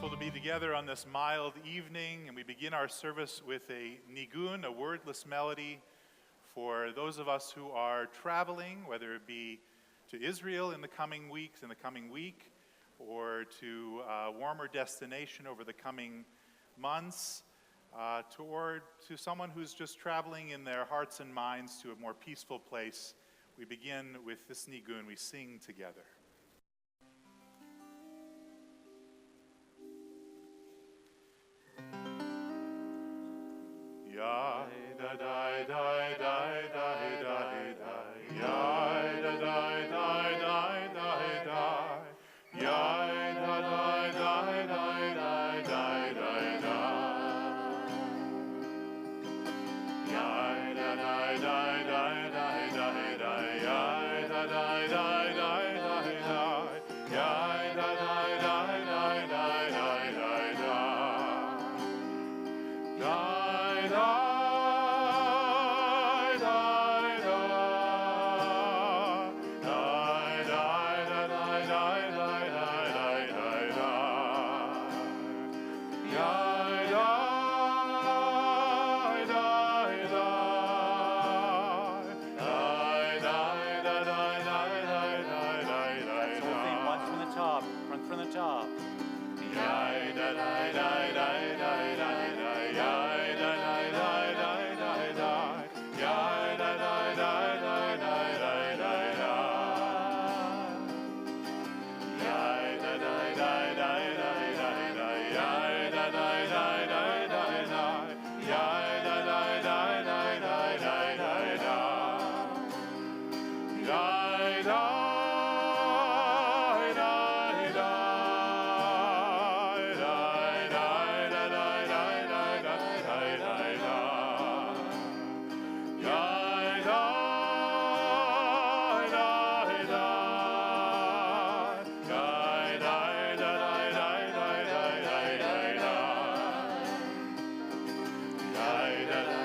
wonderful to be together on this mild evening, and we begin our service with a nigun, a wordless melody, for those of us who are traveling, whether it be to Israel in the coming weeks, in the coming week, or to a warmer destination over the coming months, or to someone who's just traveling in their hearts and minds to a more peaceful place. We begin with this nigun. We sing together. Ya da da da da da da da, ya da da da da da da, ya da da da da da da da, ya da da da da da da da, ya da da da da da da, ya da da da da da da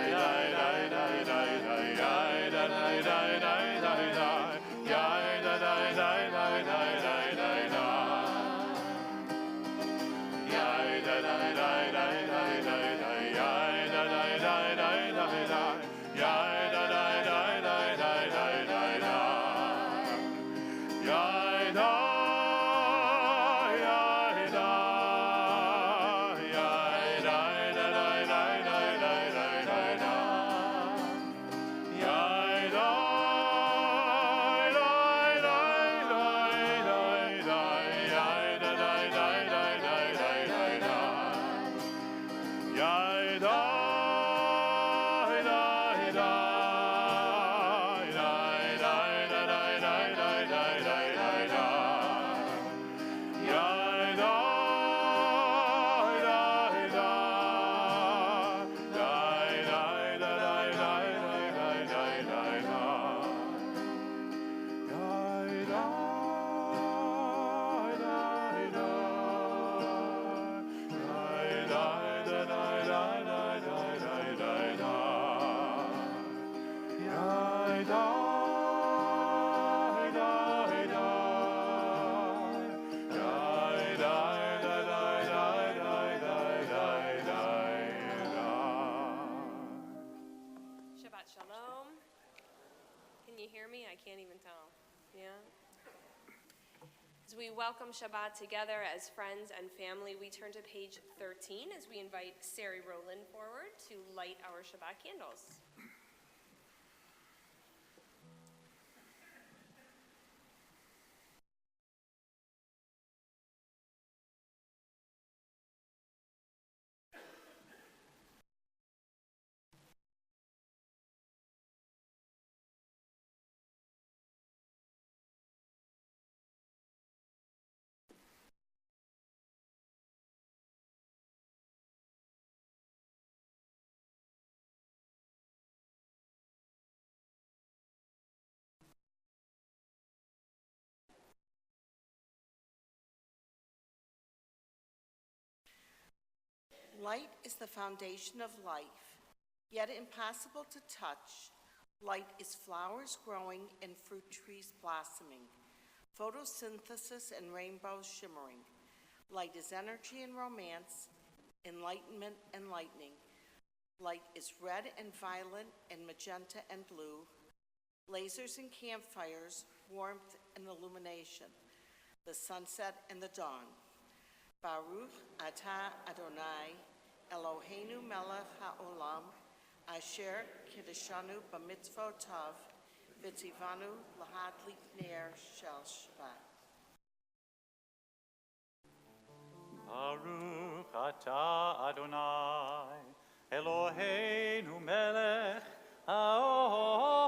da. As we welcome Shabbat together as friends and family, we turn to page 13 as we invite Sari Rowland forward to light our Shabbat candles. Light is the foundation of life, yet impossible to touch. Light is flowers growing and fruit trees blossoming, photosynthesis and rainbows shimmering. Light is energy and romance, enlightenment and lightning. Light is red and violet and magenta and blue. Lasers and campfires, warmth and illumination. The sunset and the dawn. Baruch atah Adonai, Eloheinu melech haolam, asher kiddushanu b'mitzvotav, v'tzivanu lahadlik ner shel Shabbat. Baruch atah Adonai, Eloheinu melech haolam,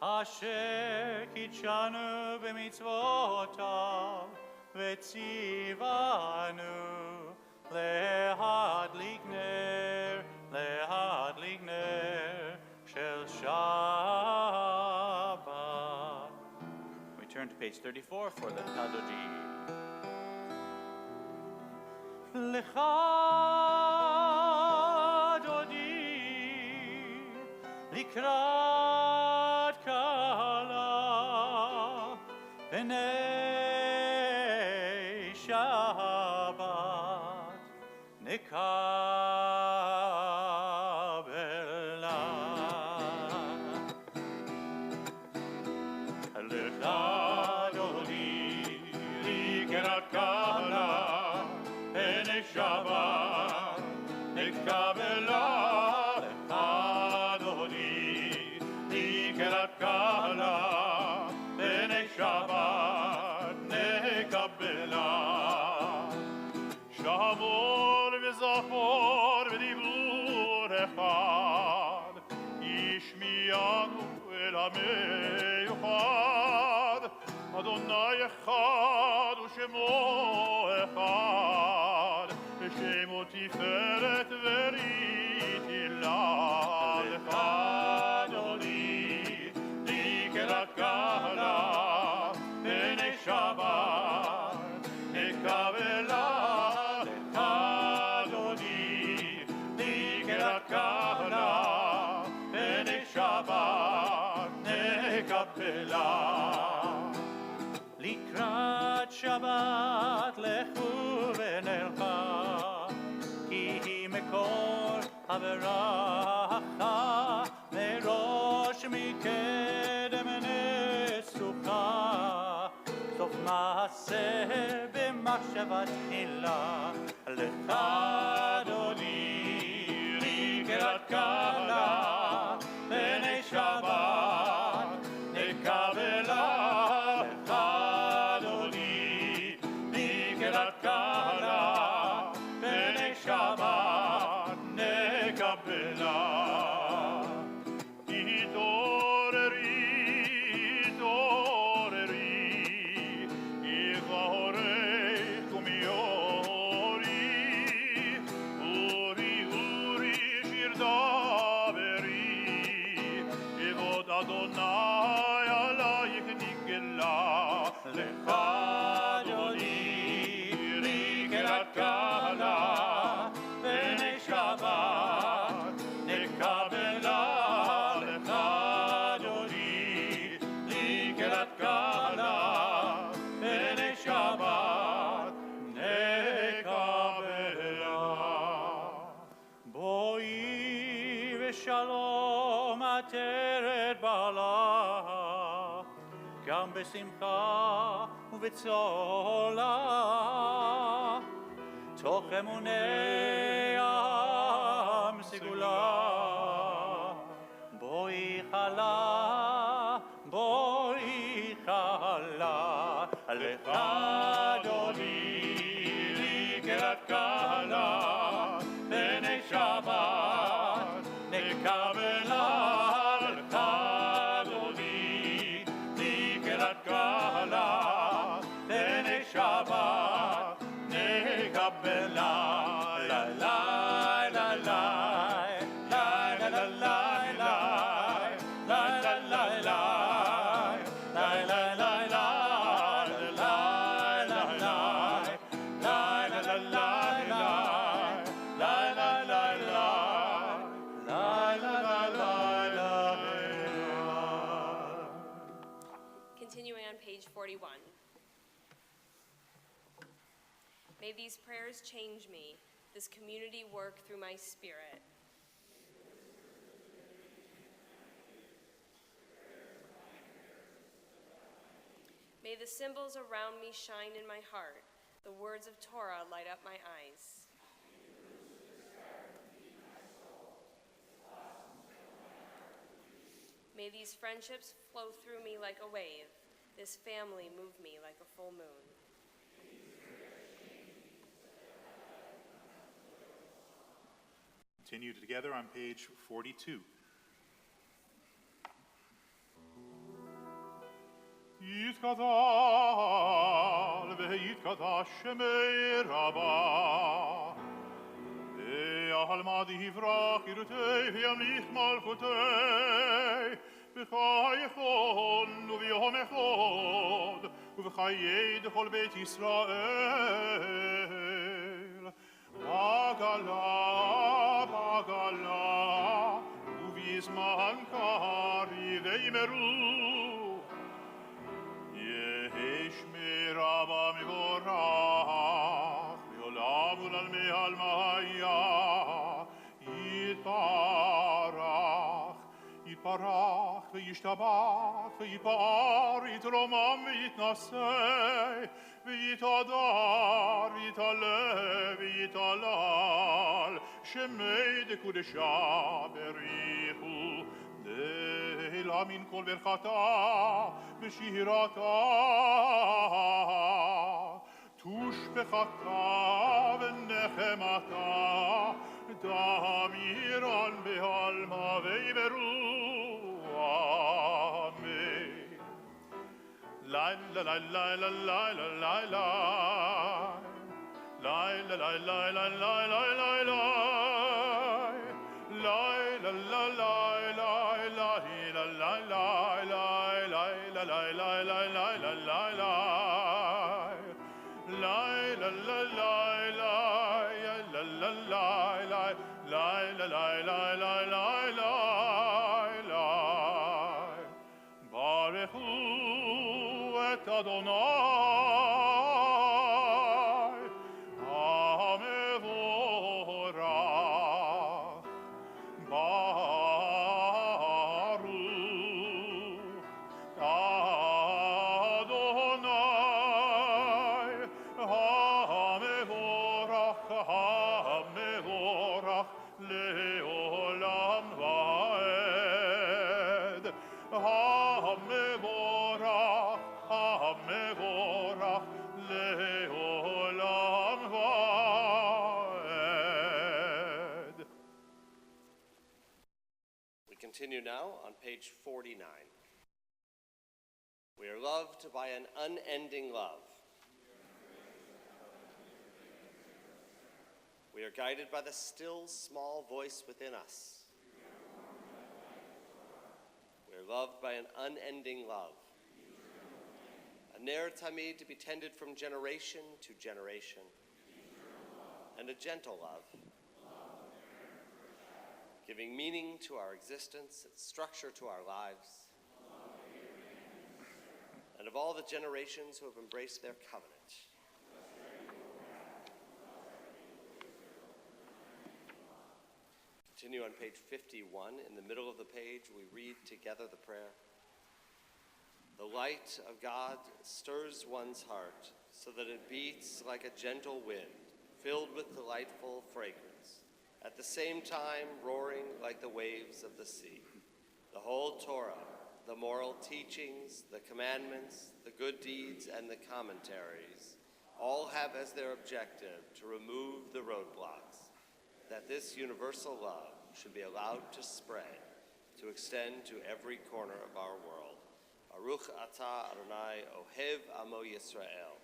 asher kitshanu b'mitzvotav, v'tzivanu lehadlik ner shel Shabbat. We turn to page 34 for the Tadoji. Lecha dodi likrat kala b'nei Shabbat nikabela. Lecha dodi likrat kala Shabbat, nikabela Adoni, nikerat kala, b'nei Shabbat, nikabela. Shamor v'zachor v'dibur echad, yishmiyanu el ha-meyuchad, Adonai echad u'shemo echad, Shemo tiferet veritila lecha Adoni, nikerat kala b'nei Shabbat, nikabela lecha Adoni, nikerat kala b'nei Shabbat, nikabela. Likrat Shabbat lechu v'nelcha, מקור הברכה מראש מקדם נסוכה סוף מעשה במחשבה תחילה לך אדוני נקראת קלה בני שבת נקבלה לך אדוני נקראת קלה בני שבת נקבלה. התעוררי, התעוררי, יברך ומיורי, אורי, אורי, שיר דברי, כבוד אדוני עלייך נגלה, לך אדוני, נקראת קלה, בני שבת, נקבלה לך אדוני, נקראת קלה, בני שבת, נקבלה. בואי ושלום עטרת בעלה, גם בשמחה ובצולה, תוך אמוני העם סגולה. בואי חלה, בואי חלה, לך אדוני, נקראת קלה, בני שבת, נקבלה לך אדוני, נקראת קלה, בני שבת, נקבלה. La la la la la la la la la la la la la la la la la Continuing on page 41. May these prayers change me, this community work through my spirit. May the symbols around me shine in my heart. The words of Torah light up my eyes. May these friendships flow through me like a wave. This family move me like a full moon. Continue together on page 42. יתגדל ויתקדש שמי רבה ועלמא דברך ירתי וימליך מלכותי בחיי כל וביום אחד ובחיי כל בית ישראל בגלה ובזמן קריב וימרו רבה מבורך, מעולם ולעולמי עלמיה, יתברך וישתבח ויפאר, יתרומם ויתנשא, ויתהדר ויתעלה ויתהלל, שמי דקודשה בריחו דהילה מן כל ברכתה בשירתה תושבחתה ונחמתה דמירן בעלמא ויברוא אמן. לילה לילה לילה לילה לילה לילה לילה ברכו את אדוני המבורך ברוך אדוני המבורך לעולם ועד המבורך לעולם ועד. We continue now on page 49. We are loved by an unending love. We are guided by the still small voice within us. We are loved by an unending love. A ner tamid to be tended from generation to generation. And a gentle love. Giving meaning to our existence and structure to our lives. And of all the generations who have embraced their covenant. Continue on page 51. In the middle of the page, we read together the prayer. The light of God stirs one's heart so that it beats like a gentle wind, filled with delightful fragrance, at the same time roaring like the waves of the sea. The whole Torah, the moral teachings, the commandments, the good deeds, and the commentaries all have as their objective to remove the roadblocks, that this universal love should be allowed to spread, to extend to every corner of our world. Baruch atah Adonai ohev amo Yisrael.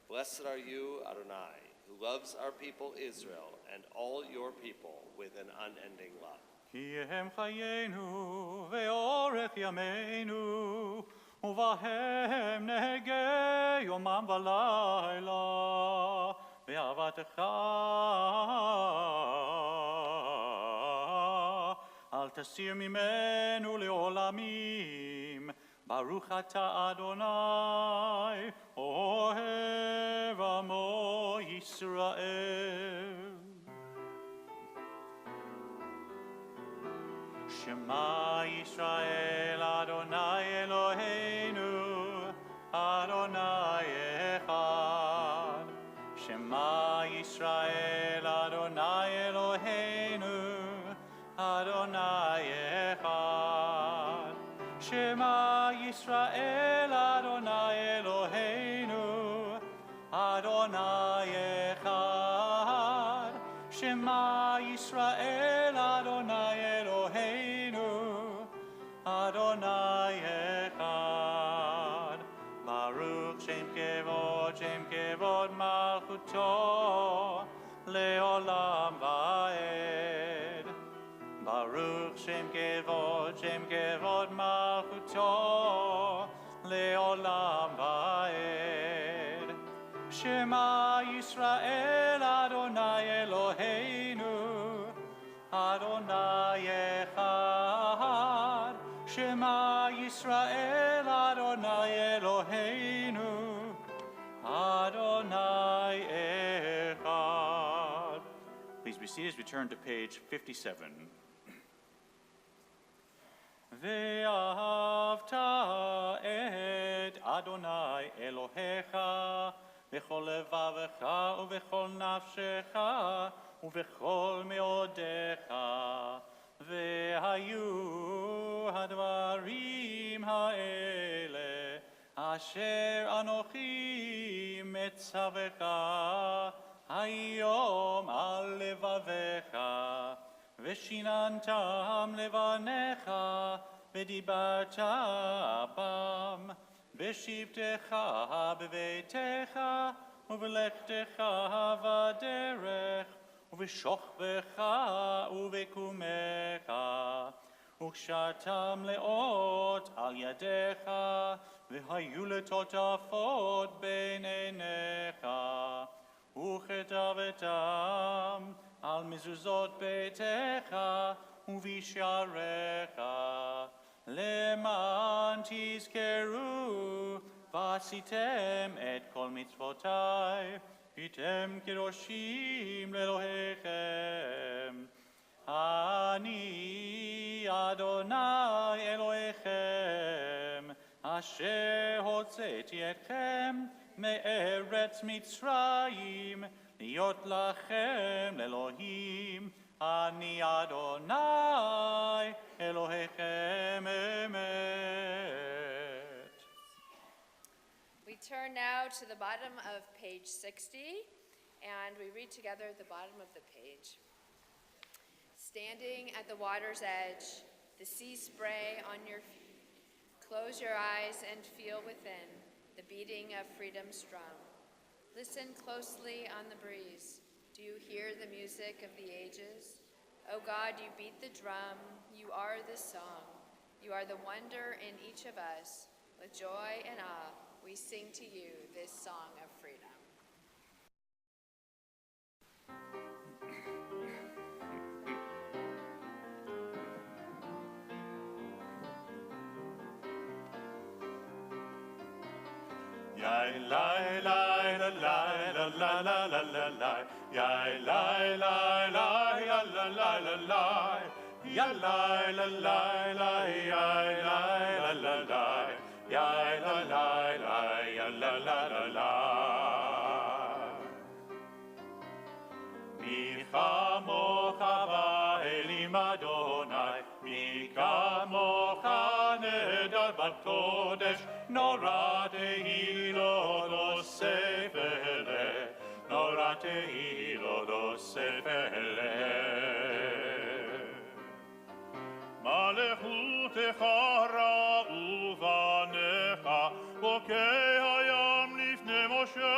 Blessed are you, Adonai, who loves our people Israel and all your people with an unending love. כי הם חיינו ואורך ימינו, ובהם נהגה יומם ולילה, באהבתך אל תסיר ממנו לעולמים. ברוך אתה אדוני, אוהב עמו ישראל. Yisrael. Shema Yisrael Adonai Eloheinu Adonai Echad. Shema Yisrael Adonai Eloheinu Adonai Echad. Shema Yisrael Adonai Eloheinu Adonai Echad. Shema Yisrael Adonai Eloheinu Adonai Echad. Baruch Shem Kevod Malchuto Leolam Vaed. Baruch Shem Kevod Malchuto Leolam Vaed. Shema Yisrael Adonai Eloheinu Adonai Echad. Shema Yisrael Adonai Eloheinu Adonai Echad. Please be seated as we turn to page 57. Ve'ahavta et Adonai Elohecha b'chol levavecha u'b'chol nafshecha u'b'chol meodecha ve'hayu hadvarim ha'ele asher anochi metzavecha hayom al levavecha ושיננתם לבניך ודיברת בם בשבתך בביתך ובלכתך בדרך ובשוכבך ובקומך וקשרתם לאות על ידיך והיו לטוטפות בין עיניך וכתבתם על מזוזות ביתך ובשעריך למען תזכרו ועשיתם את כל מצוותיי הייתם קדושים לאלוהיכם אני אדוני אלוהיכם אשר הוצאתי אתכם מארץ מצרים להיות לכם לאלוהים, אני אדוני אלוהיכם אמת. We turn now to the bottom of page 60, and we read together at the bottom of the page. Standing at the water's edge, the sea spray on your feet. Close your eyes and feel within the beating of freedom's drum. Listen closely on the breeze. Do you hear the music of the ages? O God, you beat the drum. You are the song. You are the wonder in each of us. With joy and awe, we sing to you this song of freedom. Yai lai lai la lai la la la la la lai. Yai lai lai lai la la la la lai. Ya lai la lai lai yai lai la la lai. Yai la lai lai ya la la la lai. Mi chamocha ba'elim Adonai. Mi kamocha nedar b'kodesh. Nora tehilo lo sefele, Nora tehilo lo sefele. Malechutecha ra'u vanecha, bokei hayam lifnei Moshe.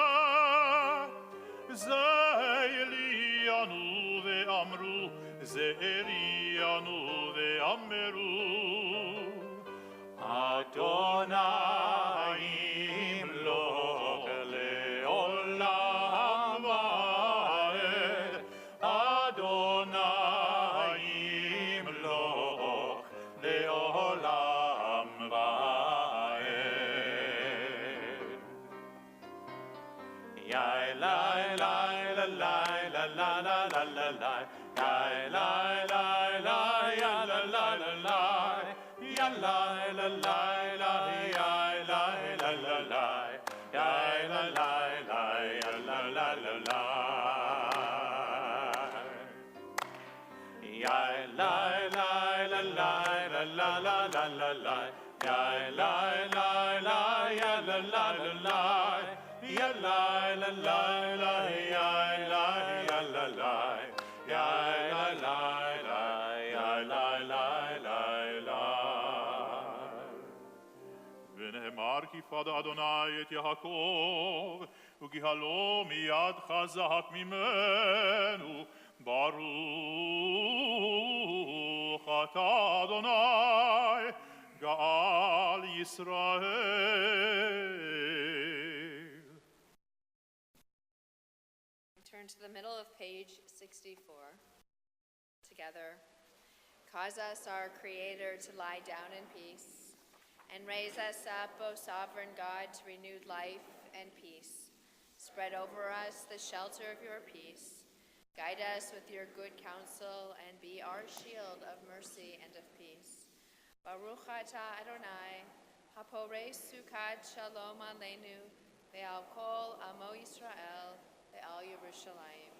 Ze Elianu ve'amru, Ze Elianu ve'ameru. Adonai imloch leolam vaed. Adonai imloch leolam vaed. Yai lai lai la la la la la la la la. Ya la la la ya la la la la. Ya la la la la ya la la la la. Ya la la la ya la la la la. Ya la la la la la la la la la la. Ya la la la ya la la la la. Ya la la la la ya la ya la la. Ya la la la ya la la la la. ונאמר כי פד אדוני את יעקב, וגהלו מיד חזק ממנו, ברוך אתה אדוני, גאל ישראל. Turn to the middle of page 64. Together, cause us, our Creator, to lie down in peace, and raise us up, O sovereign God, to renewed life and peace. Spread over us the shelter of your peace. Guide us with your good counsel, and be our shield of mercy and of peace. Baruch atah Adonai, hapores sukkot shalom aleinu, ve'al kol amo Yisrael, ve'al Yerushalayim.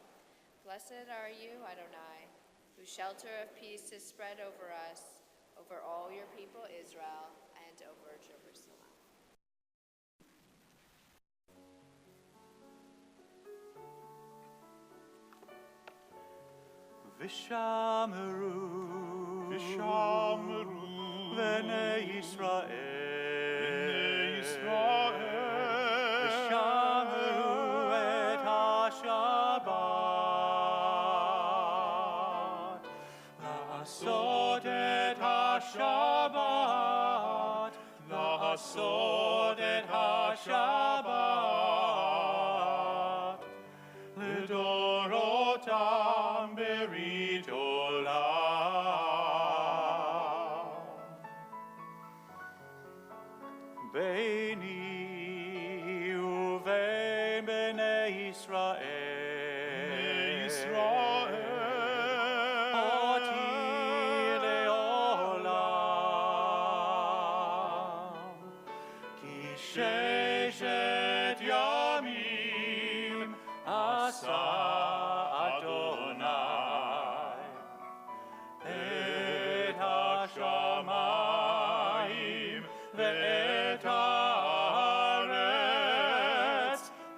Blessed are you, Adonai, whose shelter of peace is spread over us, over all your people Israel, and over Jerusalem. V'shameru B'nei Yisrael V'shameru et ha-Shabbat La'asot et ha-Shabbat La'asot et ha-Shabbat L'dorotam berit olam Beini uvein bnei Yisrael Oti leolam Ki sheshet yamim asa Adonai et hashamayim ve'et haaretz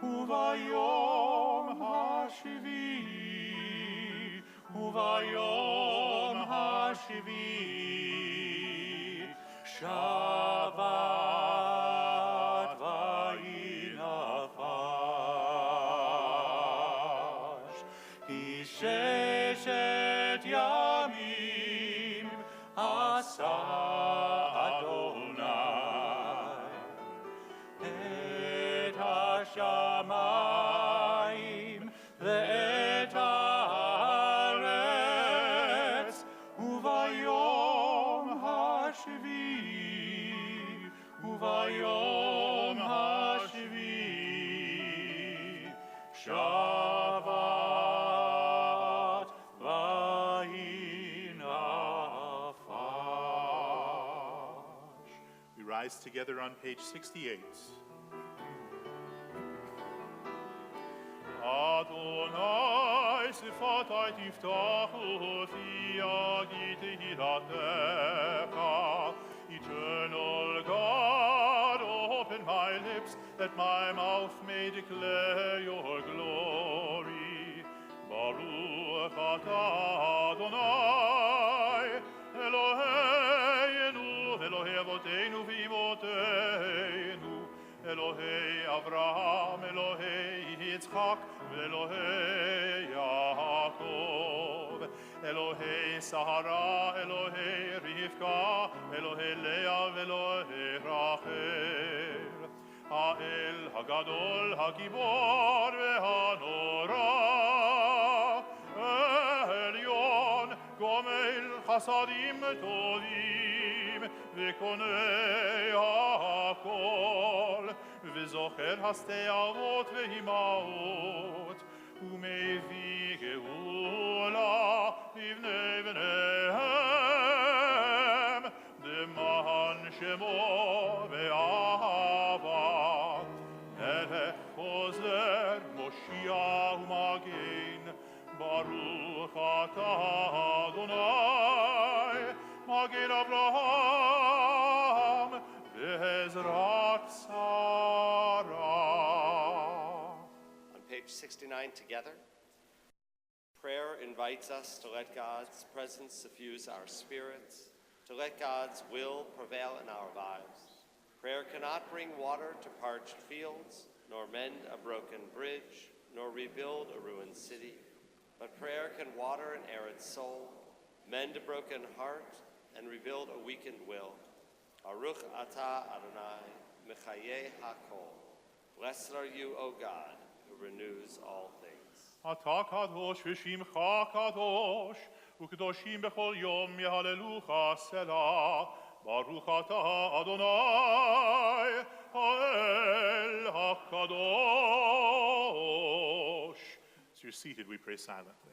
uvayom hashvi Shabbat vayinafash Ki sheshet yamim asa Adonai et hashamayim ve'et haaretz uvayom hashvi Shabbat vayinafash. We rise together on page 68. Adonai sifatai tiftachu fi agite hiratecha. Eternal God, open my lips, that my mouth may declare your glory. Baruch atah Adonai, Eloheinu, Elohei avoteinu v'imoteinu, Elohei Avraham, Elohei Yitzchak, Elohei Yaakov, Elohei Sahara, Elohei Rivka, Elohei Leah, Elohei Rachel, Ha'el Hagadol, Hagibor, Ve'hanora, Elyon, Gomel Chasadim Tovim, Ve'konei HaKol, V'zocher Hastei Avot Ve'himaot, ומביא גאולה לבני בניהם, למען שמו באהבה. מלך חוזר, מושיע ומגן, ברוך אתה אדוני, מגן אברהם בעזרת שרה. On page 69 together, prayer invites us to let God's presence suffuse our spirits, to let God's will prevail in our lives. Prayer cannot bring water to parched fields, nor mend a broken bridge, nor rebuild a ruined city. But prayer can water an arid soul, mend a broken heart, and rebuild a weakened will. Baruch atah Adonai, mechaye hakol. Blessed are you, O God, who renews all things. אתה קדוש ושמך קדוש, וקדושים בכל יום יהללוך סלה. ברוך אתה אדוני, האל הקדוש. As you're seated, we pray silently.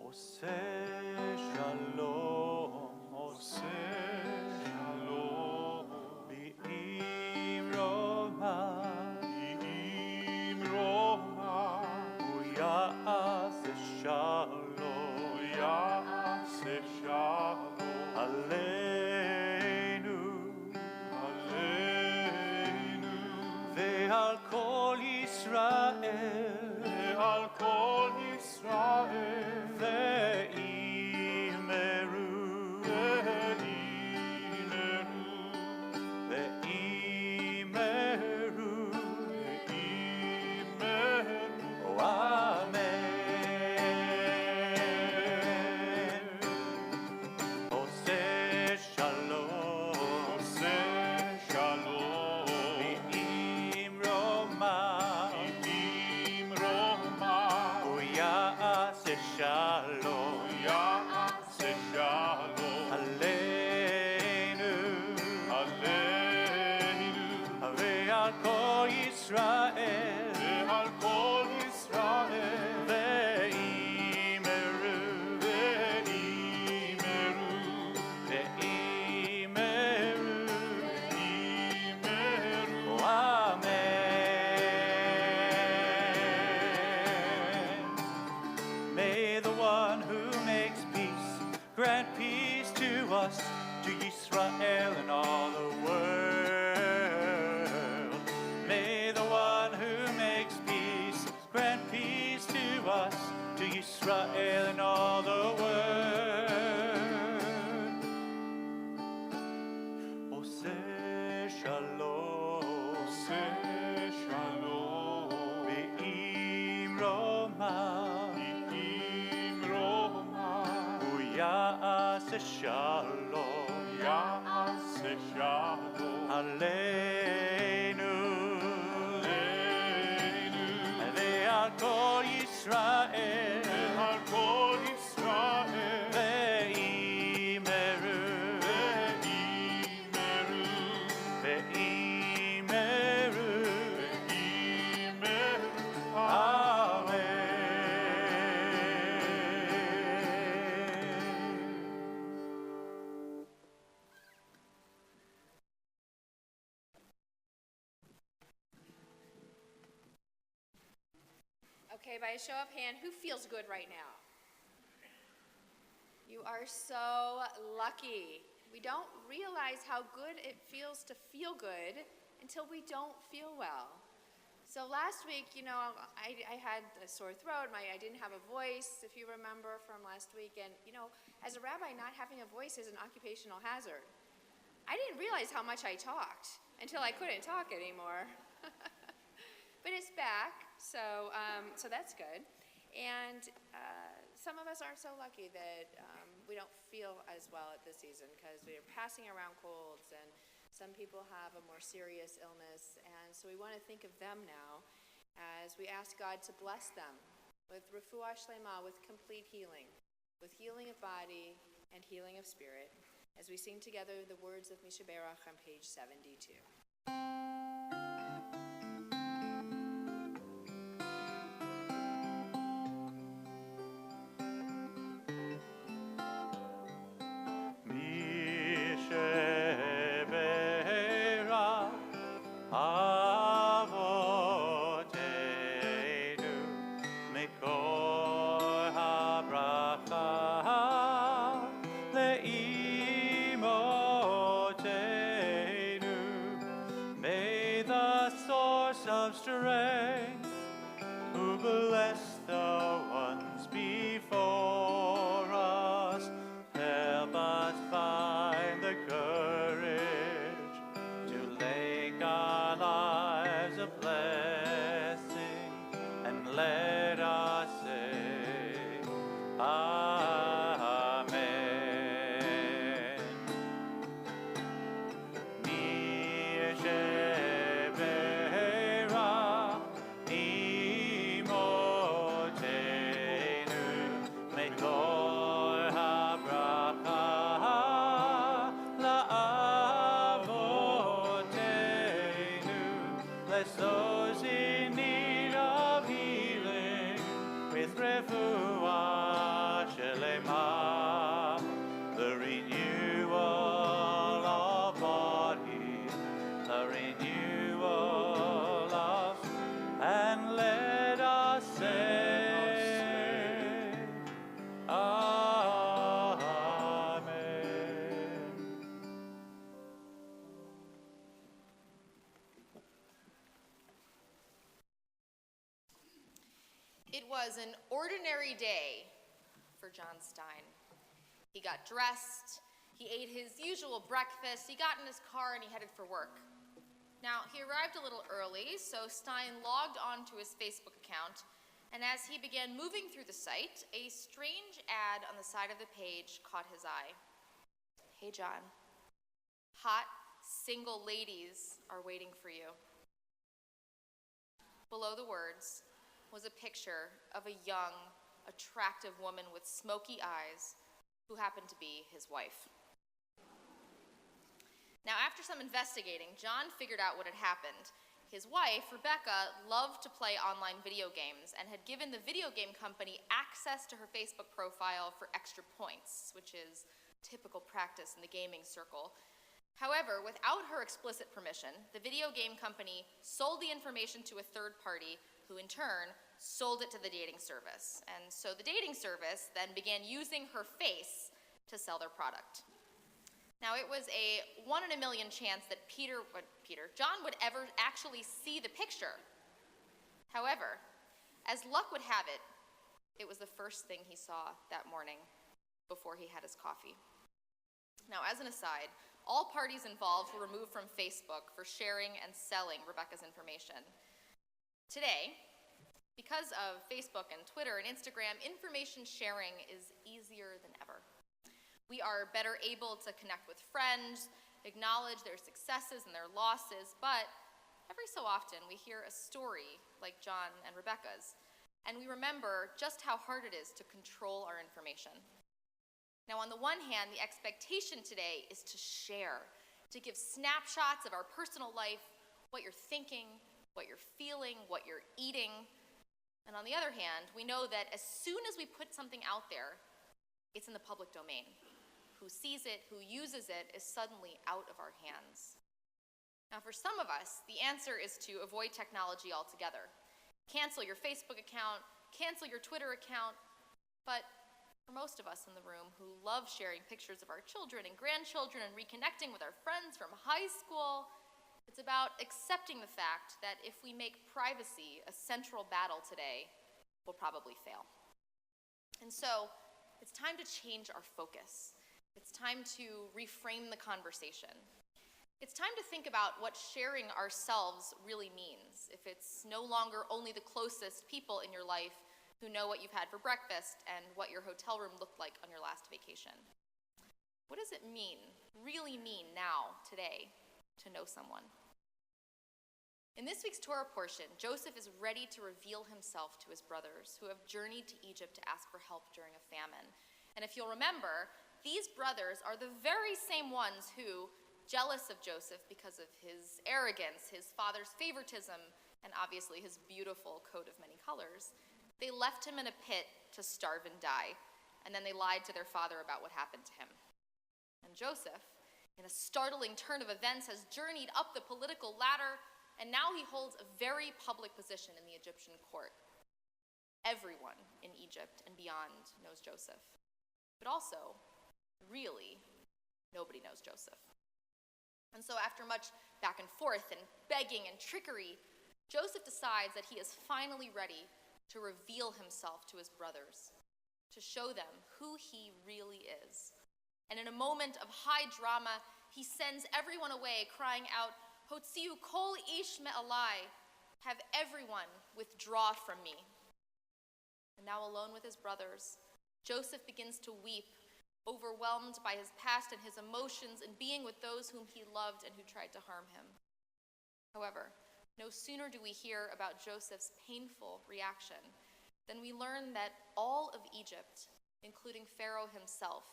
עושה שלום, באמרומא, הוא יעשה שלום, עלינו, ועל כל ישראל, to Israel and all the world. May the one who makes peace grant peace to us, to Israel and all the world. Oseh shalom, be'imroma, hu ya'aseh shalom, עלינו ועל כל ישראל, Okay, by a show of hand, who feels good right now? You are so lucky. We don't realize how good it feels to feel good until we don't feel well. So last week, I had a sore throat. I didn't have a voice, if you remember from last week. And, as a rabbi, not having a voice is an occupational hazard. I didn't realize how much I talked until I couldn't talk anymore. But it's back, so that's good. And some of us aren't so lucky that we don't feel as well at this season because we're passing around colds, and some people have a more serious illness. And so we want to think of them now as we ask God to bless them with refuah shlema, with complete healing, with healing of body and healing of spirit, as we sing together the words of Mishaberach on page 72. Of strength, who bless the ones before us, help us find the courage to make our lives a blessing, and let us say, Amen. Those in need of healing with refuah shlema, the renewal of body, the renewal of, and let us say, Amen. It was an ordinary day for John Stein. He got dressed, he ate his usual breakfast, he got in his car, and he headed for work. Now, he arrived a little early, so Stein logged onto his Facebook account, and as he began moving through the site, a strange ad on the side of the page caught his eye. Hey, John. Hot, single ladies are waiting for you. Below the words was a picture of a young, attractive woman with smoky eyes who happened to be his wife. Now, after some investigating, John figured out what had happened. His wife, Rebecca, loved to play online video games and had given the video game company access to her Facebook profile for extra points, which is typical practice in the gaming circle. However, without her explicit permission, the video game company sold the information to a third party who in turn sold it to the dating service. And so the dating service then began using her face to sell their product. Now, it was a 1 in a million chance that John would ever actually see the picture. However, as luck would have it, it was the first thing he saw that morning before he had his coffee. Now, as an aside, all parties involved were removed from Facebook for sharing and selling Rebecca's information. Today, because of Facebook and Twitter and Instagram, information sharing is easier than ever. We are better able to connect with friends, acknowledge their successes and their losses, but every so often we hear a story like John and Rebecca's, and we remember just how hard it is to control our information. Now, on the one hand, the expectation today is to share, to give snapshots of our personal life, what you're thinking, what you're feeling, what you're eating. And on the other hand, we know that as soon as we put something out there, it's in the public domain. Who sees it, who uses it, is suddenly out of our hands. Now, for some of us, the answer is to avoid technology altogether. Cancel your Facebook account, cancel your Twitter account. But for most of us in the room who love sharing pictures of our children and grandchildren and reconnecting with our friends from high school, it's about accepting the fact that if we make privacy a central battle today, we'll probably fail. And so it's time to change our focus. It's time to reframe the conversation. It's time to think about what sharing ourselves really means. If it's no longer only the closest people in your life who know what you've had for breakfast and what your hotel room looked like on your last vacation. What does it mean, really mean now, today, to know someone? In this week's Torah portion, Joseph is ready to reveal himself to his brothers who have journeyed to Egypt to ask for help during a famine. And if you'll remember, these brothers are the very same ones who, jealous of Joseph because of his arrogance, his father's favoritism, and obviously his beautiful coat of many colors, they left him in a pit to starve and die, and then they lied to their father about what happened to him. And Joseph, in a startling turn of events, has journeyed up the political ladder, and now he holds a very public position in the Egyptian court. Everyone in Egypt and beyond knows Joseph. But also, really, nobody knows Joseph. And so after much back and forth and begging and trickery, Joseph decides that he is finally ready to reveal himself to his brothers, to show them who he really is. And in a moment of high drama, he sends everyone away, crying out, "Hotziu kol ish me'alai," have everyone withdraw from me. And now alone with his brothers, Joseph begins to weep, overwhelmed by his past and his emotions and being with those whom he loved and who tried to harm him. However, no sooner do we hear about Joseph's painful reaction than we learn that all of Egypt, including Pharaoh himself,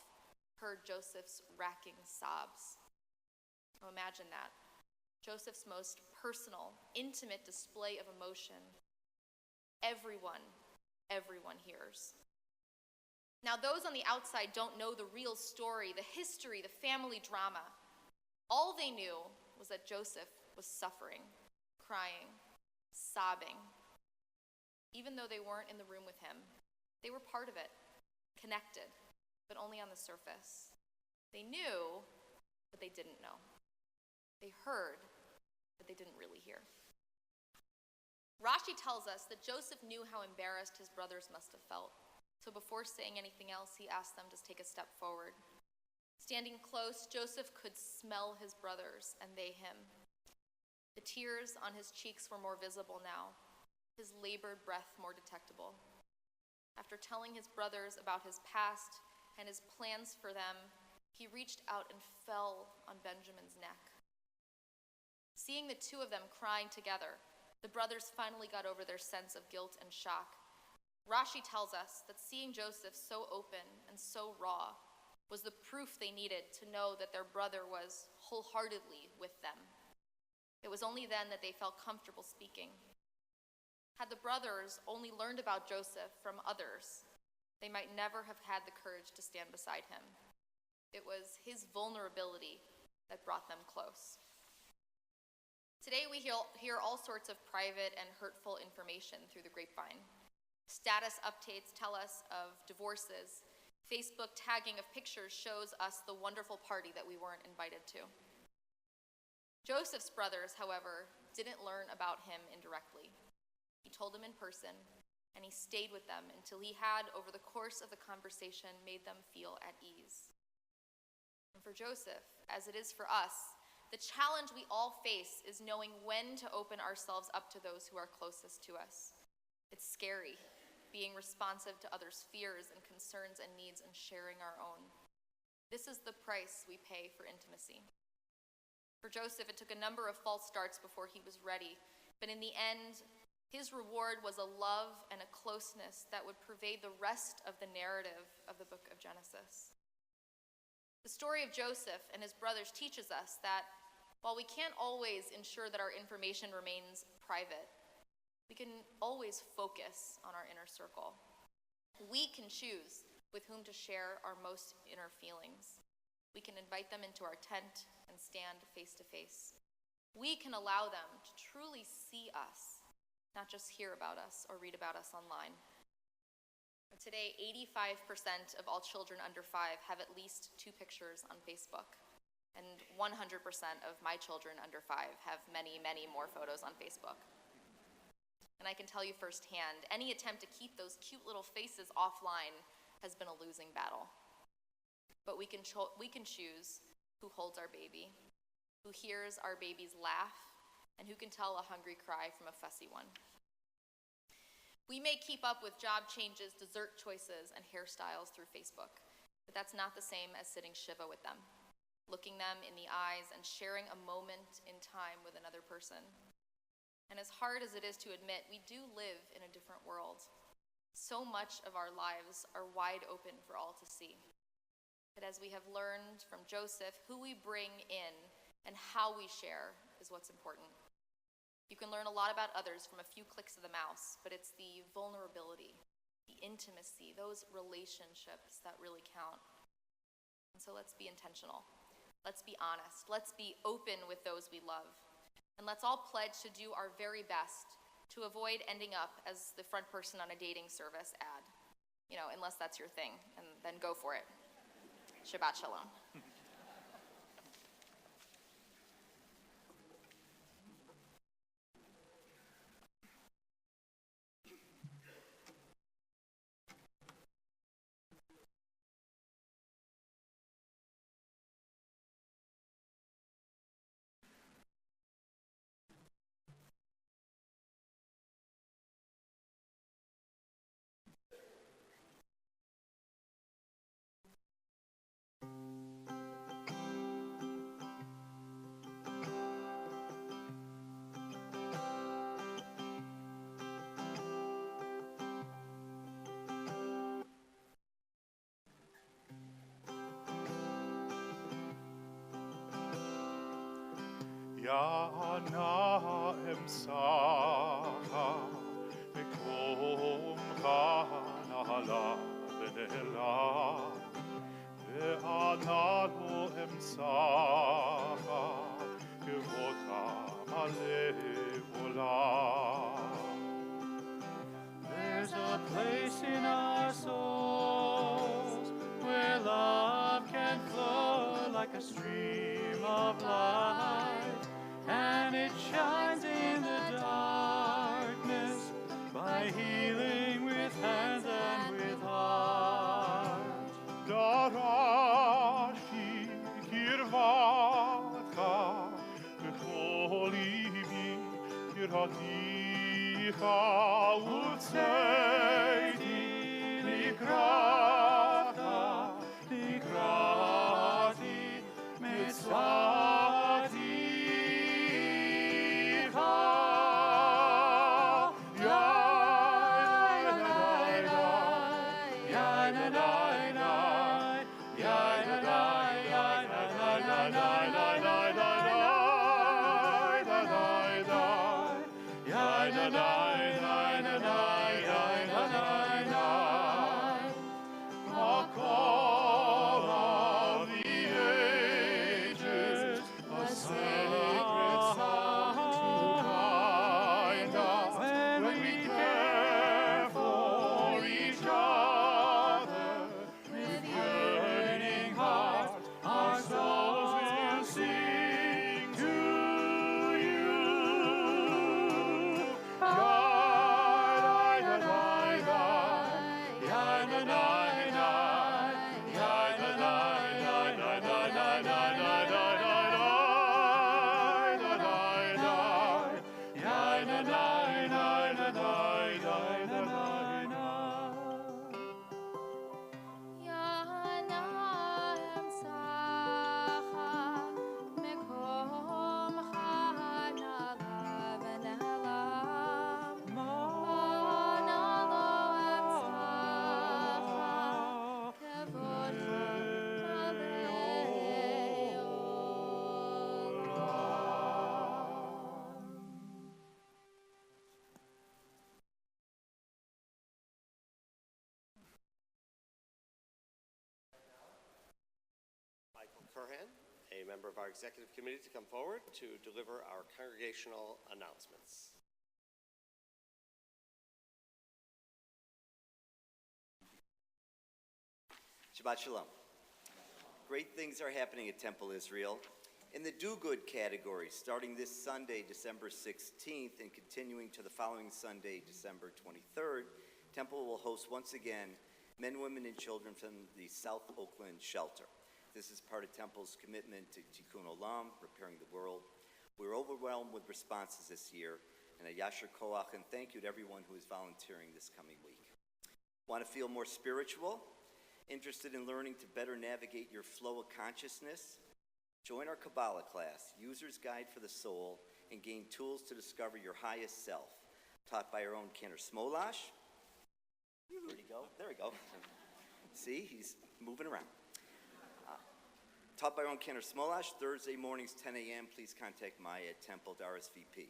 heard Joseph's racking sobs. Oh, imagine that. Joseph's most personal, intimate display of emotion. Everyone hears. Now, those on the outside don't know the real story, the history, the family drama. All they knew was that Joseph was suffering, crying, sobbing. Even though they weren't in the room with him, they were part of it, connected, but only on the surface. They knew, but they didn't know. They heard, but they didn't really hear. Rashi tells us that Joseph knew how embarrassed his brothers must have felt. So before saying anything else, he asked them to take a step forward. Standing close, Joseph could smell his brothers and they him. The tears on his cheeks were more visible now, his labored breath more detectable. After telling his brothers about his past and his plans for them, he reached out and fell on Benjamin's neck. Seeing the two of them crying together, the brothers finally got over their sense of guilt and shock. Rashi tells us that seeing Joseph so open and so raw was the proof they needed to know that their brother was wholeheartedly with them. It was only then that they felt comfortable speaking. Had the brothers only learned about Joseph from others, they might never have had the courage to stand beside him. It was his vulnerability that brought them close. Today we hear all sorts of private and hurtful information through the grapevine. Status updates tell us of divorces. Facebook tagging of pictures shows us the wonderful party that we weren't invited to. Joseph's brothers, however, didn't learn about him indirectly. He told them in person, and he stayed with them until he had, over the course of the conversation, made them feel at ease. And for Joseph, as it is for us, the challenge we all face is knowing when to open ourselves up to those who are closest to us. It's scary, being responsive to others' fears and concerns and needs and sharing our own. This is the price we pay for intimacy. For Joseph, it took a number of false starts before he was ready, but in the end, his reward was a love and a closeness that would pervade the rest of the narrative of the book of Genesis. The story of Joseph and his brothers teaches us that while we can't always ensure that our information remains private, we can always focus on our inner circle. We can choose with whom to share our most inner feelings. We can invite them into our tent and stand face to face. We can allow them to truly see us, not just hear about us or read about us online. Today, 85% of all children under 5 have at least 2 pictures on Facebook. And 100% of my children under 5 have many, many more photos on Facebook. And I can tell you firsthand, any attempt to keep those cute little faces offline has been a losing battle. But we can choose who holds our baby, who hears our baby's laugh, and who can tell a hungry cry from a fussy one. We may keep up with job changes, dessert choices, and hairstyles through Facebook, but that's not the same as sitting Shiva with them, looking them in the eyes and sharing a moment in time with another person. And as hard as it is to admit, we do live in a different world. So much of our lives are wide open for all to see. But as we have learned from Joseph, who we bring in and how we share is what's important. You can learn a lot about others from a few clicks of the mouse, but it's the vulnerability, the intimacy, those relationships that really count. And so let's be intentional. Let's be honest. Let's be open with those we love. And let's all pledge to do our very best to avoid ending up as the front person on a dating service ad. Unless that's your thing, and then go for it. Shabbat Shalom. Yana emsaha mekom hanala benela ve'analo emsaha kevota alevola. There's a place in our souls where love can flow like a stream of light. And it shines in the darkness by healing with hands and with heart. Darashi kirvata b'chol libi kiraticha u'tzeiti likrati mitzvati. A member of our executive committee, to come forward to deliver our congregational announcements. Shabbat Shalom. Great things are happening at Temple Israel. In the do-good category, starting this Sunday, December 16th, and continuing to the following Sunday, December 23rd, Temple will host once again men, women, and children from the South Oakland shelter. This is part of Temple's commitment to Tikkun Olam, repairing the world. We're overwhelmed with responses this year, and a Yasher Koach and thank you to everyone who is volunteering this coming week. Want to feel more spiritual? Interested in learning to better navigate your flow of consciousness? Join our Kabbalah class, User's Guide for the Soul, and gain tools to discover your highest self. Taught by our own Kenner Smolash. Where'd he go? There we go. See, he's moving around. Taught by our own Kenner Smolash, Thursday mornings, 10 a.m. Please contact Maya at Temple to RSVP.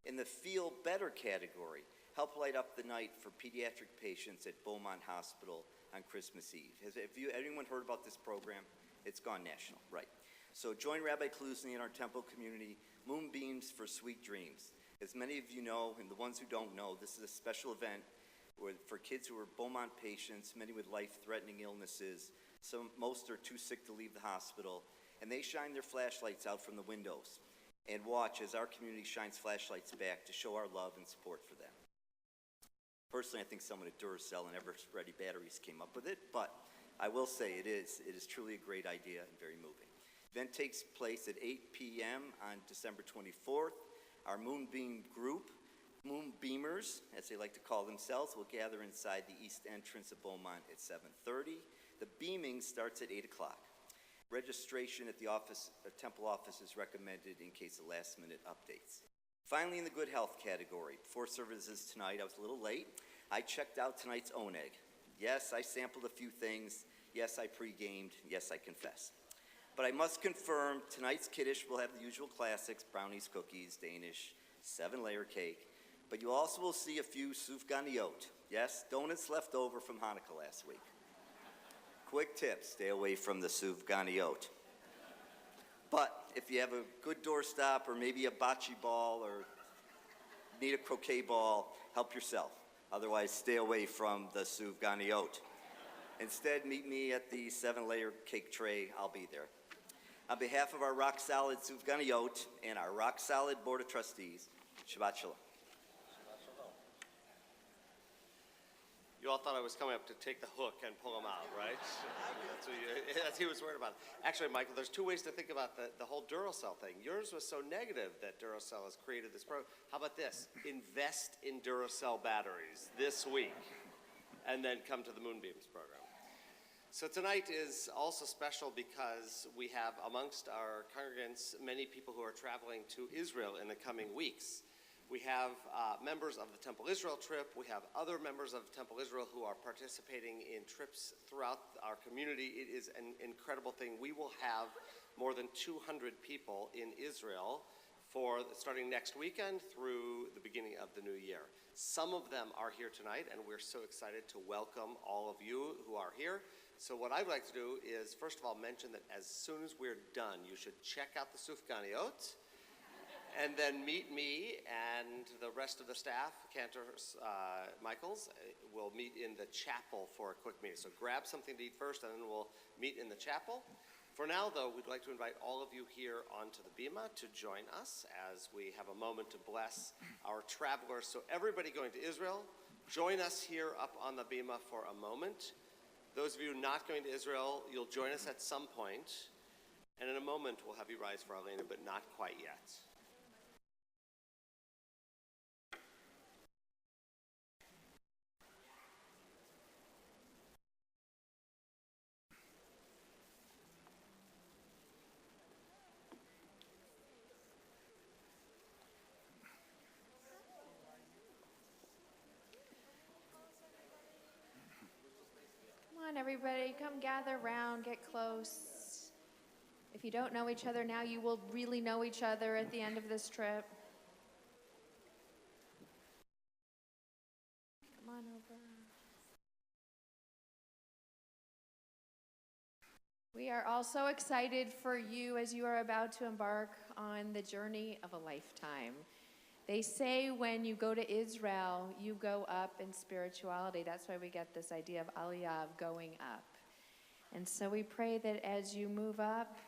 In the Feel Better category, help light up the night for pediatric patients at Beaumont Hospital on Christmas Eve. Has anyone heard about this program? It's gone national, right. So join Rabbi Kaluzny in our Temple community, Moonbeams for Sweet Dreams. As many of you know, and the ones who don't know, this is a special event for kids who are Beaumont patients, many with life-threatening illnesses. Most are too sick to leave the hospital, and they shine their flashlights out from the windows and watch as our community shines flashlights back to show our love and support for them. Personally, I think someone at Duracell and Ever-Ready Batteries came up with it, but I will say it is truly a great idea and very moving. Event takes place at 8 p.m. on December 24th. Our Moonbeam group, Moonbeamers, as they like to call themselves, will gather inside the east entrance of Beaumont at 7:30. The beaming starts at 8 o'clock. Registration at the Temple office is recommended in case of last-minute updates. Finally, in the good health category, before services tonight, I was a little late. I checked out tonight's Oneg. Yes, I sampled a few things. Yes, I pre-gamed. Yes, I confess. But I must confirm, tonight's Kiddush will have the usual classics, brownies, cookies, Danish, 7-layer cake. But you also will see a few sufganiyot. Yes, donuts left over from Hanukkah last week. Quick tip, stay away from the sufganiyot. But if you have a good doorstop or maybe a bocce ball or need a croquet ball, help yourself. Otherwise, stay away from the sufganiyot. Instead, meet me at the 7-layer cake tray. I'll be there. On behalf of our rock-solid Sufganiyot and our rock-solid Board of Trustees, Shabbat Shalom. You all thought I was coming up to take the hook and pull him out, right? That's he was worried about. Actually, Michael, there's two ways to think about the whole Duracell thing. Yours was so negative that Duracell has created this program. How about this? Invest in Duracell batteries this week, and then come to the Moonbeams program. So tonight is also special because we have amongst our congregants many people who are traveling to Israel in the coming weeks. We have members of the Temple Israel trip. We have other members of Temple Israel who are participating in trips throughout our community. It is an incredible thing. We will have more than 200 people in Israel starting next weekend through the beginning of the new year. Some of them are here tonight, and we're so excited to welcome all of you who are here. So what I'd like to do is, first of all, mention that as soon as we're done, you should check out the Sufganiyot, and then meet me and the rest of the staff, Cantor Michaels, will meet in the chapel for a quick meeting. So grab something to eat first, and then we'll meet in the chapel. For now, though, we'd like to invite all of you here onto the bima to join us as we have a moment to bless our travelers. So everybody going to Israel, join us here up on the bima for a moment. Those of you not going to Israel, you'll join us at some point, and in a moment we'll have you rise for Alena, but not quite yet. Everybody, come gather around, get close. If you don't know each other now, you will really know each other at the end of this trip. Come on over. We are also excited for you as you are about to embark on the journey of a lifetime. They say when you go to Israel, you go up in spirituality. That's why we get this idea of aliyah, of going up. And so we pray that as you move up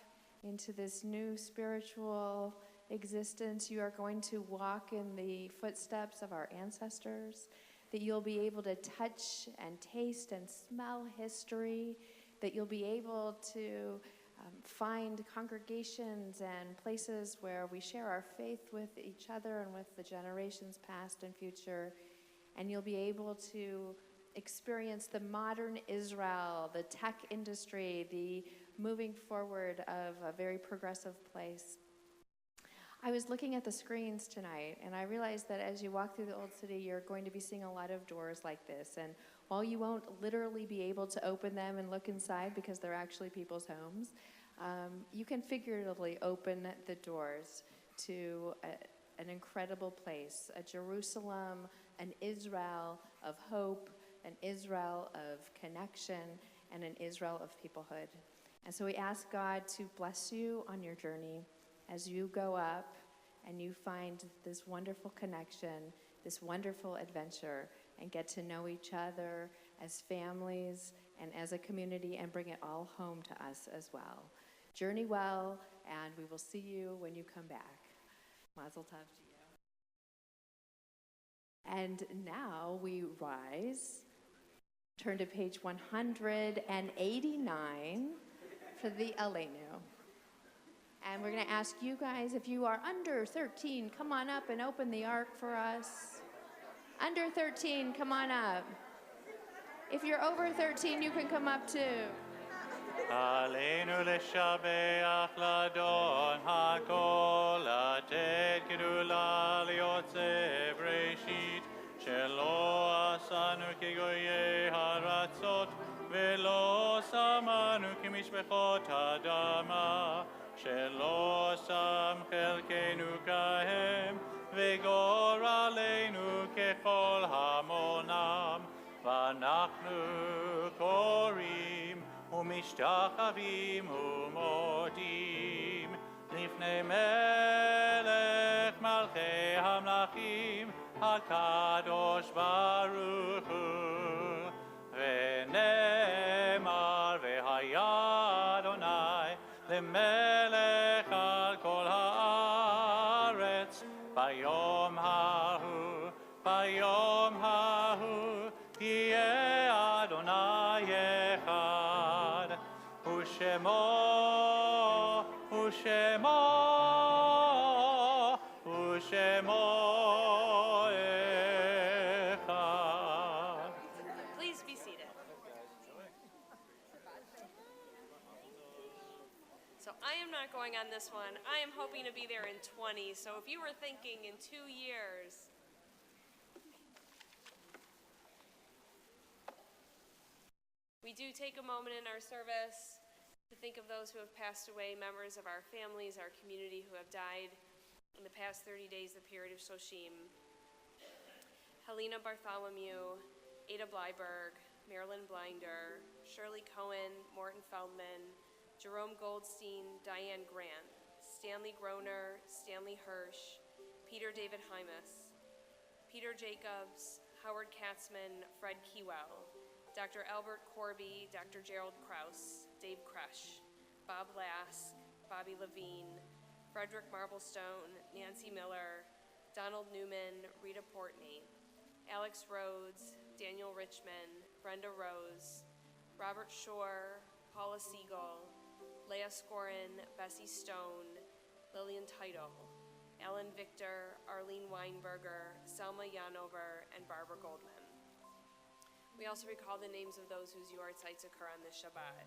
into this new spiritual existence, you are going to walk in the footsteps of our ancestors, that you'll be able to touch and taste and smell history, that you'll be able to find congregations and places where we share our faith with each other and with the generations past and future, and you'll be able to experience the modern Israel, the tech industry, the moving forward of a very progressive place. I was looking at the screens tonight, and I realized that as you walk through the Old City, you're going to be seeing a lot of doors like this. And while you won't literally be able to open them and look inside because they're actually people's homes, you can figuratively open the doors to an incredible place, a Jerusalem, an Israel of hope, an Israel of connection, and an Israel of peoplehood. And so we ask God to bless you on your journey as you go up and you find this wonderful connection, this wonderful adventure, and get to know each other as families and as a community and bring it all home to us as well. Journey well, and we will see you when you come back. Mazel tov to you. And now we rise. Turn to page 189 for the Aleinu. And we're going to ask you guys, if you are under 13, come on up and open the ark for us. Under 13, come on up. If you're over 13, you can come up too. עלינו לשבח לאדון הכל, לתת גדולה ליוצא בראשית, שלא עשנו כגויי הארצות, ולא שמנו כמשפחות האדמה, שלא שם חלקנו כהם, וגורלנו ככל המונם, ואנחנו קוראים ומשתחווים ומודים לפני מלך מלכי המלכים הקדוש ברוך הוא, ונאמר והיה אדוני למלך על כל הארץ ביום ההוא, ביום ההוא יהיה אדוני אחד, ושמו, ושמו, ושמו אחד. Please be seated. So I am not going on this one. I am hoping to be there in 20. So if you were thinking in 2 years, we do take a moment in our service to think of those who have passed away, members of our families, our community who have died in the past 30 days, the period of Shoshim. Helena Bartholomew, Ada Bleiberg, Marilyn Blinder, Shirley Cohen, Morton Feldman, Jerome Goldstein, Diane Grant, Stanley Groner, Stanley Hirsch, Peter David Hymas, Peter Jacobs, Howard Katzman, Fred Keywell, Dr. Albert Corby, Dr. Gerald Kraus, Dave Kresh, Bob Lask, Bobby Levine, Frederick Marblestone, Nancy Miller, Donald Newman, Rita Portney, Alex Rhodes, Daniel Richmond, Brenda Rose, Robert Shore, Paula Siegel, Leah Scorin, Bessie Stone, Lillian Title, Alan Victor, Arlene Weinberger, Selma Yanover, and Barbara Goldman. We also recall the names of those whose Yortzites occur on this Shabbat: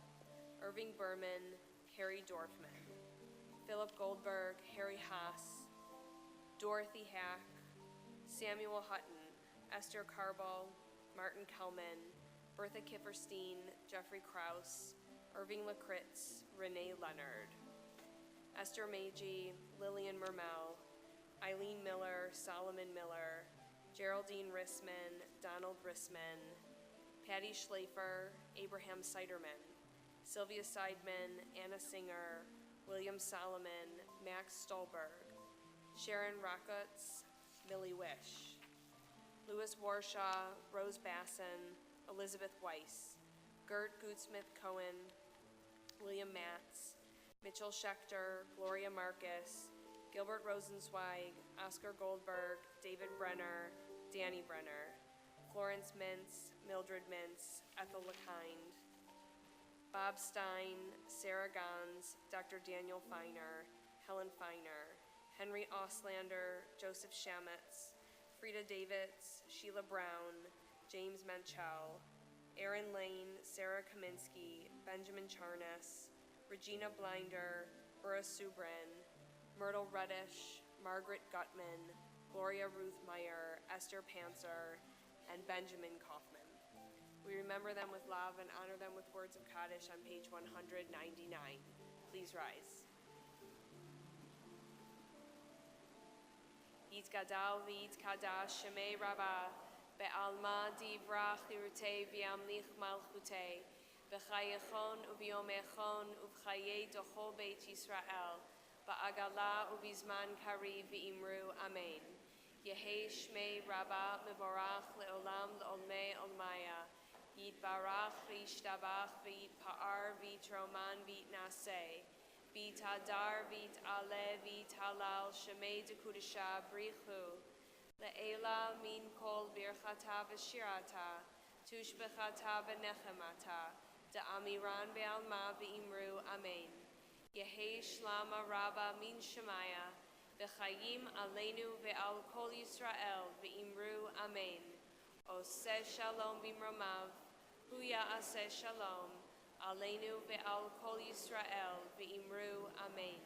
Irving Berman, Harry Dorfman, Philip Goldberg, Harry Haas, Dorothy Hack, Samuel Hutton, Esther Carball, Martin Kelman, Bertha Kifferstein, Jeffrey Krause, Irving Lakritz, Renee Leonard, Esther Meiji, Lillian Mermel, Eileen Miller, Solomon Miller, Geraldine Rissman, Donald Rissman, Patty Schlafer, Abraham Siderman, Sylvia Seidman, Anna Singer, William Solomon, Max Stolberg, Sharon Rockutz, Millie Wish, Louis Warshaw, Rose Basson, Elizabeth Weiss, Gert Goodsmith Cohen, William Matz, Mitchell Schechter, Gloria Marcus, Gilbert Rosenzweig, Oscar Goldberg, David Brenner, Danny Brenner, Florence Mintz, Mildred Mintz, Ethel LeKind, Bob Stein, Sarah Gons, Dr. Daniel Feiner, Helen Feiner, Henry Auslander, Joseph Shamitz, Frida Davids, Sheila Brown, James Menchel, Aaron Lane, Sarah Kaminsky, Benjamin Charnas, Regina Blinder, Burra Subrin, Myrtle Reddish, Margaret Gutman, Gloria Ruth Meyer, Esther Panzer, and Benjamin Kaufman. We remember them with love and honor them with words of Kaddish on page 199. Please rise. Yitgadal v'yitkadash shemei Rabbah, be'alma divrach lirutei v'yamlich malchutei, b'chayechon u'b'yomechon u'b'chayei dochol beit Yisrael, ba'agala u'bizman kari v'imru amen. Yehei shmei Rabbah mevorach le'olam le'olmei olmaya, yitbarach v'yishtabach v'yitpa'ar v'yitroman v'yitnaseh, v'yitadar v'yit'aleh v'yithalal shemei dekudesha brichu, le'ela min kol birchata v'shirata, tushbechata v'nechemata, da'amiran be'alma v'imru amen. Yehei shlama Rabbah min shemaya, v'chayim aleinu ve'al kol Yisrael v'imru amen. Oseh shalom b'imromav, hu ya'aseh shalom, aleinu ve'al kol Yisrael v'imru amen.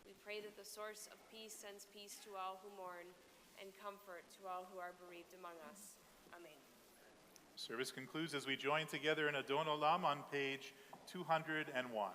We pray that the source of peace sends peace to all who mourn and comfort to all who are bereaved among us. Amen. Service concludes as we join together in Adon Olam on page 201.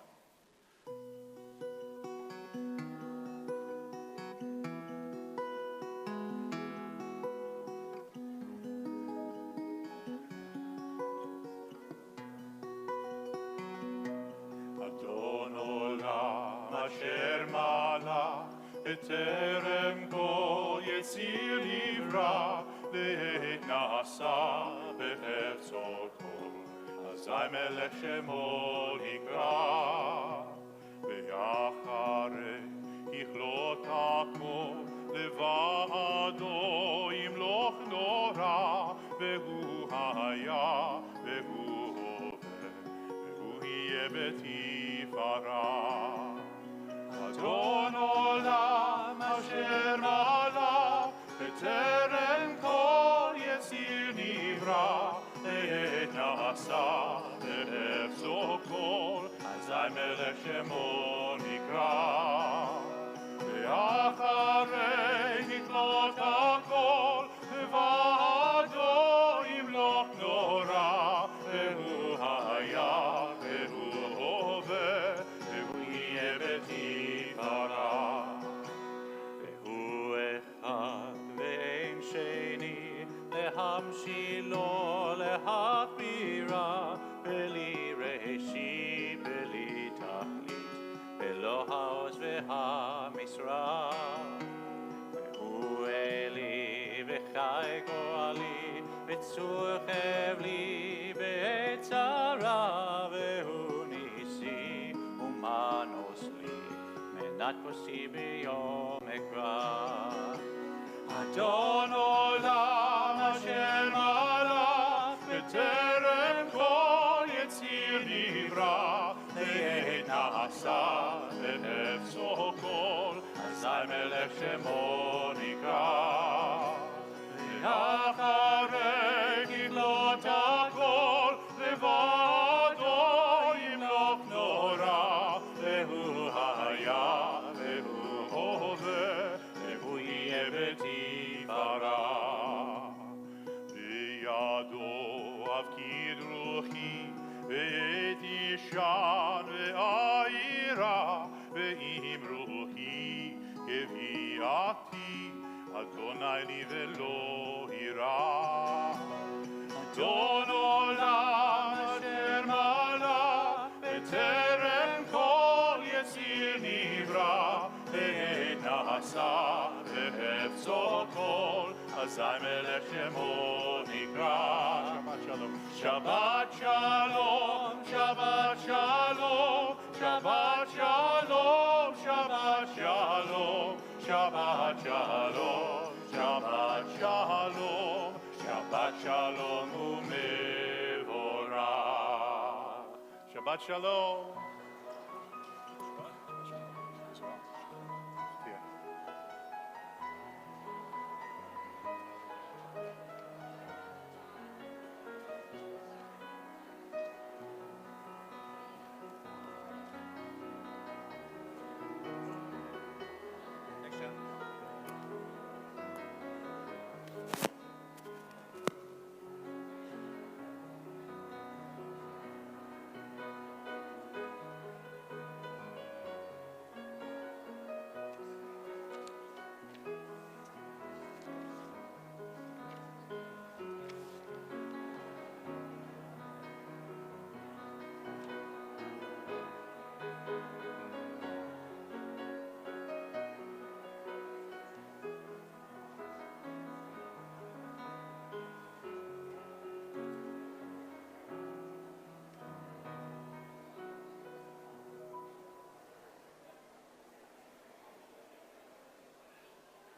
בטרם כה יציר נברא, לעת נעשה בחפצו כל, אזי מלך שמו נקרא. ואחרי ככלות הכל, לבדו ימלוך נורא, והוא היה, והוא הווה, והוא יהיה בתפארה. אדון עולם אשר מעלה, בטרם כל יציר נברא, לעת נעשה בחפצו כל, אזי מלך שמו נקרא. ואחרי ככלות הכל, לבדו ימלוך נורא, והוא היה, והוא הווה, והוא יהיה בתפארה. והוא אחד ואין שני, להמשילו, להכבירה, בלי ראשית, בלי תכלית, בלא העוז והמשרה. והוא אלי וחי גורלי, וצור חבלי בעת צרה, והוא ניסי ומנוס לי, מנת כוסי ביום אקרא. אדון עולם אשר מעלה, בטרם כל יציר נברא, לעת נעשה בחפצו כל, אזי מלך שמו נקרא. ואחרי ככלות הכל, לבדו ימלוך נורא, והוא היה, והוא הווה, והוא יהיה בתפארה. בידו אבקיד רוחי, ועת ישן ואירה, ועם רוחי הביאתי, אדוני לי ולא יירא. אדון עולם אשר מעלה, בטרם כל יציר נברא, לעת נעשה בחפצו כל, אזי מלך שמו נקרא. שבת שלום, שבת שלום, שבת שלום, Shabbat Shalom, Shabbat Shalom, Shabbat Shalom, Shabbat Shalom, Shabbat Shalom u'mevorach. Shabbat Shalom.